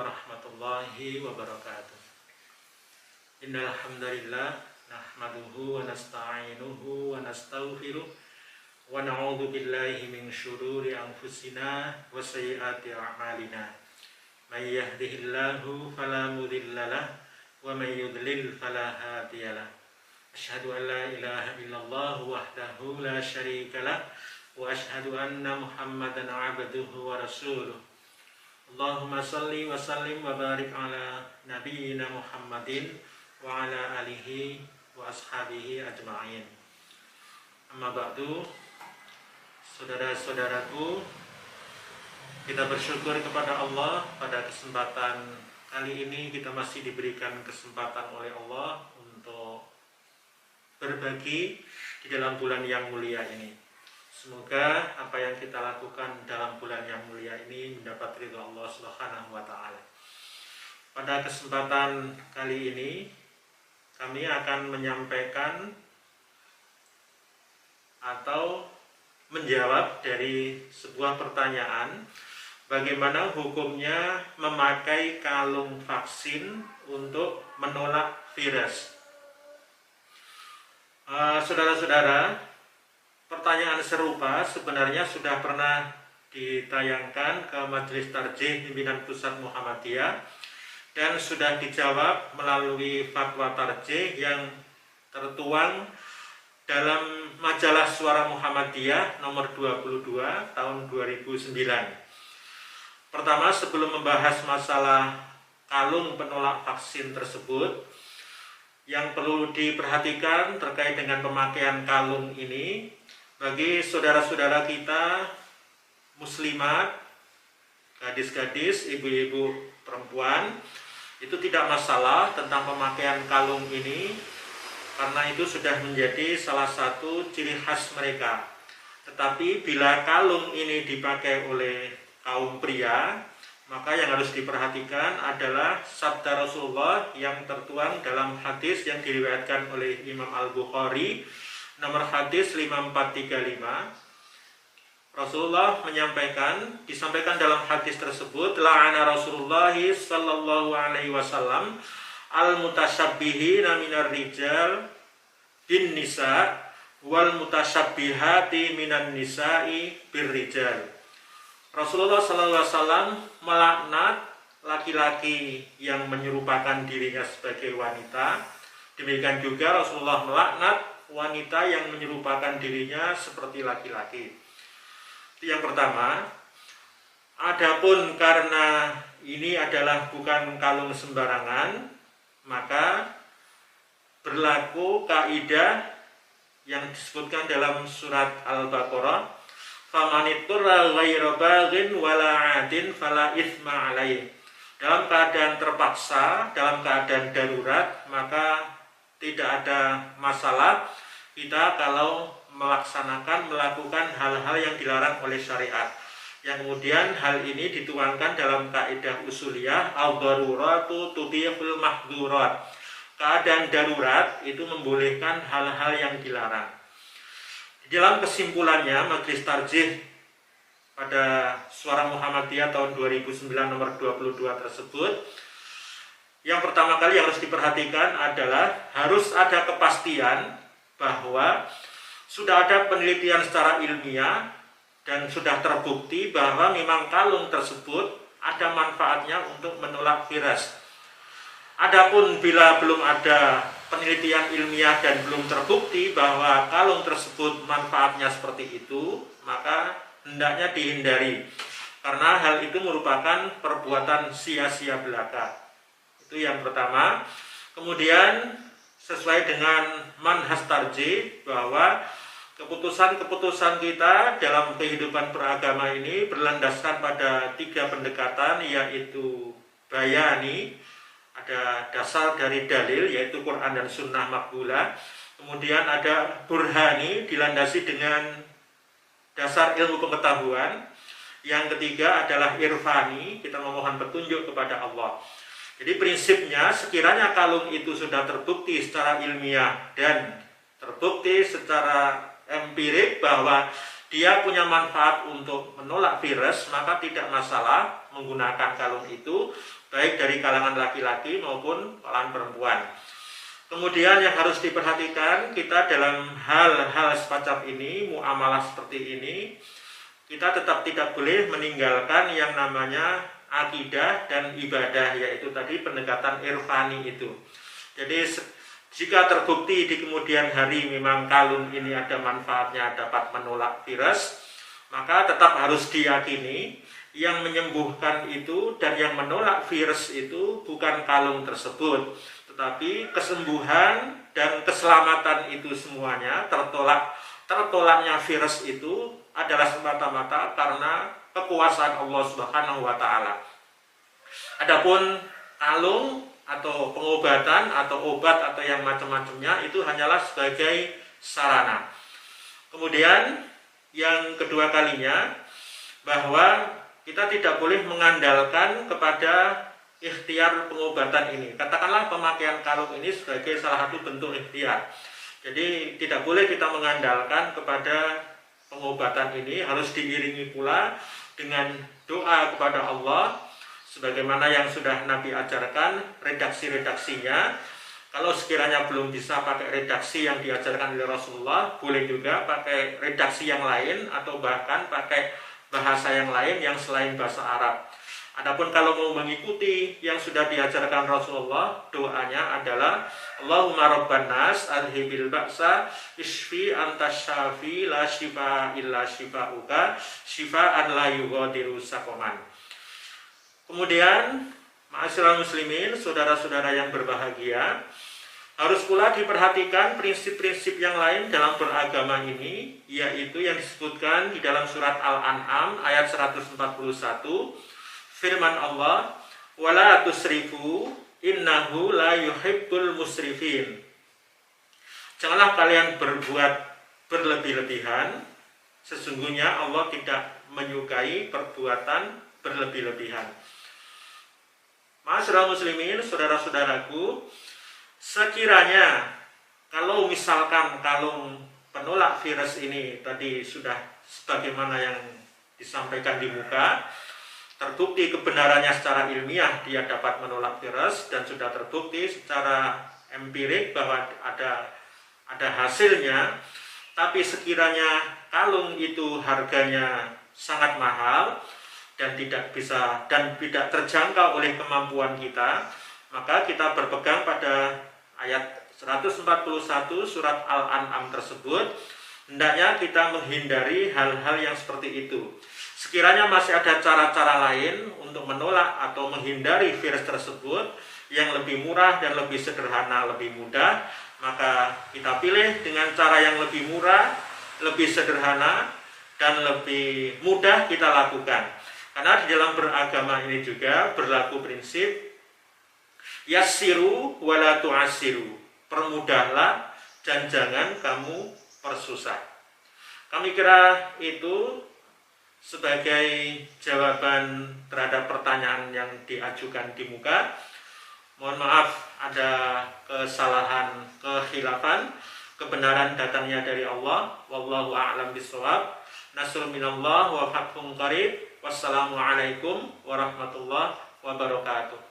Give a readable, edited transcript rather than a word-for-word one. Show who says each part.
Speaker 1: warahmatullahi wabarakatuh. Innal hamdalillah nahmaduhu wa nasta'inuhu wa nastaghfiruh wa na'udzu billahi min syururi anfusina wa sayyiati a'malina. May yahdihillahu fala mudhillalah wa may yudlil fala hadiyalah. Asyhadu an la ilaha illallah wahdahu la syarikalah wa asyhadu anna Muhammadan 'abduhu wa rasuluh. Allahumma salli wa sallim wa barik ala nabiyyina Muhammadin wa ala alihi wa ashabihi ajma'in. Amma ba'du, saudara-saudaraku, kita bersyukur kepada Allah pada kesempatan kali ini kita masih diberikan kesempatan oleh Allah untuk berbagi di dalam bulan yang mulia ini. Semoga apa yang kita lakukan dalam bulan yang mulia ini mendapat ridha Allah Subhanahu wa taala. Pada kesempatan kali ini kami akan menyampaikan atau menjawab dari sebuah pertanyaan, bagaimana hukumnya memakai kalung vaksin untuk menolak virus. Saudara-saudara, pertanyaan serupa sebenarnya sudah pernah ditayangkan ke Majelis Tarjih Pimpinan Pusat Muhammadiyah dan sudah dijawab melalui fatwa tarjih yang tertuang dalam majalah Suara Muhammadiyah nomor 22 tahun 2009. Pertama, sebelum membahas masalah kalung penolak vaksin tersebut, yang perlu diperhatikan terkait dengan pemakaian kalung ini bagi saudara-saudara kita muslimat, gadis-gadis, ibu-ibu perempuan, itu tidak masalah tentang pemakaian kalung ini karena itu sudah menjadi salah satu ciri khas mereka. Tetapi bila kalung ini dipakai oleh kaum pria, maka yang harus diperhatikan adalah sabda Rasulullah yang tertuang dalam hadis yang diriwayatkan oleh Imam Al-Bukhari nomor hadis 5435. Rasulullah disampaikan dalam hadis tersebut, la'ana Rasulullah sallallahu alaihi wasallam al-mutasyabbihina minar rijal bin nisa wal mutasyabbihati minan nisa'i bir rijal. Rasulullah sallallahu alaihi wasallam melaknat laki-laki yang menyerupakan dirinya sebagai wanita. Demikian juga Rasulullah melaknat wanita yang menyerupakan dirinya seperti laki-laki. Itu yang pertama. Adapun karena ini adalah bukan kalung sembarangan, maka berlaku kaidah yang disebutkan dalam surat Al-Baqarah, famaniturra ghairu baghin wala 'adin fala itsma 'alaihi. Dalam keadaan terpaksa, dalam keadaan darurat, maka tidak ada masalah kita kalau melakukan hal-hal yang dilarang oleh syariat. Yang kemudian hal ini dituangkan dalam kaidah usuliyah, al-daruratu tubihul mahdzurat. Keadaan darurat itu membolehkan hal-hal yang dilarang. Dalam kesimpulannya, Majelis Tarjih pada Suara Muhammadiyah tahun 2009 nomor 22 tersebut, yang pertama kali yang harus diperhatikan adalah harus ada kepastian bahwa sudah ada penelitian secara ilmiah dan sudah terbukti bahwa memang kalung tersebut ada manfaatnya untuk menolak virus. Adapun bila belum ada penelitian ilmiah dan belum terbukti bahwa kalung tersebut manfaatnya seperti itu, maka hendaknya dihindari karena hal itu merupakan perbuatan sia-sia belaka. Itu yang pertama. Kemudian sesuai dengan manhaj tarjih bahwa keputusan-keputusan kita dalam kehidupan beragama ini berlandaskan pada 3 pendekatan, yaitu bayani, ada dasar dari dalil yaitu Quran dan Sunnah Maqbulah. Kemudian ada burhani, dilandasi dengan dasar ilmu pengetahuan. Yang ketiga adalah irfani, kita memohon petunjuk kepada Allah. Jadi prinsipnya sekiranya kalung itu sudah terbukti secara ilmiah dan terbukti secara empirik bahwa dia punya manfaat untuk menolak virus, maka tidak masalah menggunakan kalung itu, baik dari kalangan laki-laki maupun kalangan perempuan. Kemudian yang harus diperhatikan kita dalam hal-hal semacam ini, muamalah seperti ini, kita tetap tidak boleh meninggalkan yang namanya akidah dan ibadah, yaitu tadi pendekatan irfani itu. Jadi jika terbukti di kemudian hari memang kalung ini ada manfaatnya dapat menolak virus, maka tetap harus diyakini yang menyembuhkan itu dan yang menolak virus itu bukan kalung tersebut, tetapi kesembuhan dan keselamatan itu semuanya, tertolaknya virus itu adalah semata-mata karena kekuasaan Allah Subhanahu wa taala. Adapun kalung atau pengobatan atau obat atau yang macam-macamnya itu hanyalah sebagai sarana. Kemudian yang kedua kalinya, bahwa kita tidak boleh mengandalkan kepada ikhtiar pengobatan ini. Katakanlah pemakaian kalung ini sebagai salah satu bentuk ikhtiar. Jadi tidak boleh kita mengandalkan kepada pengobatan ini, harus diiringi pula dengan doa kepada Allah, sebagaimana yang sudah Nabi ajarkan redaksi-redaksinya. Kalau sekiranya belum bisa pakai redaksi yang diajarkan oleh Rasulullah, boleh juga pakai redaksi yang lain atau bahkan pakai bahasa yang lain yang selain bahasa Arab. Adapun kalau mau mengikuti yang sudah diajarkan Rasulullah, doanya adalah Allahumma rabban nas adhibil ba'sa isfi antas syafi la shifa illa shifauka shifaan la yughadiru saqaman. Kemudian, ma'asyiral muslimin, saudara-saudara yang berbahagia, harus pula diperhatikan prinsip-prinsip yang lain dalam beragama ini, yaitu yang disebutkan di dalam surat Al-An'am ayat 141, firman Allah, "Wala tusrifu innahu la yuhibbul musrifin." Janganlah kalian berbuat berlebih-lebihan, sesungguhnya Allah tidak menyukai perbuatan berlebih-lebihan. Ma'asyiral muslimin, saudara-saudaraku, sekiranya kalau misalkan kalung penolak virus ini tadi sudah sebagaimana yang disampaikan di muka, terbukti kebenarannya secara ilmiah dia dapat menolak virus dan sudah terbukti secara empirik bahwa ada hasilnya, tapi sekiranya kalung itu harganya sangat mahal dan tidak terjangkau oleh kemampuan kita, maka kita berpegang pada ayat 141 surat Al-An'am tersebut. Hendaknya kita menghindari hal-hal yang seperti itu. Sekiranya masih ada cara-cara lain untuk menolak atau menghindari virus tersebut yang lebih murah dan lebih sederhana, lebih mudah, maka kita pilih dengan cara yang lebih murah, lebih sederhana, dan lebih mudah kita lakukan. Karena di dalam beragama ini juga berlaku prinsip yassiru wala tu'assiru, permudahlah dan jangan kamu persusah. Kami kira itu sebagai jawaban terhadap pertanyaan yang diajukan di muka. Mohon maaf ada kesalahan, kekhilafan. Kebenaran datangnya dari Allah. Wallahu a'lam bishawab. Nasrul minallah wa fathun qarib. Wassalamualaikum warahmatullahi wabarakatuh.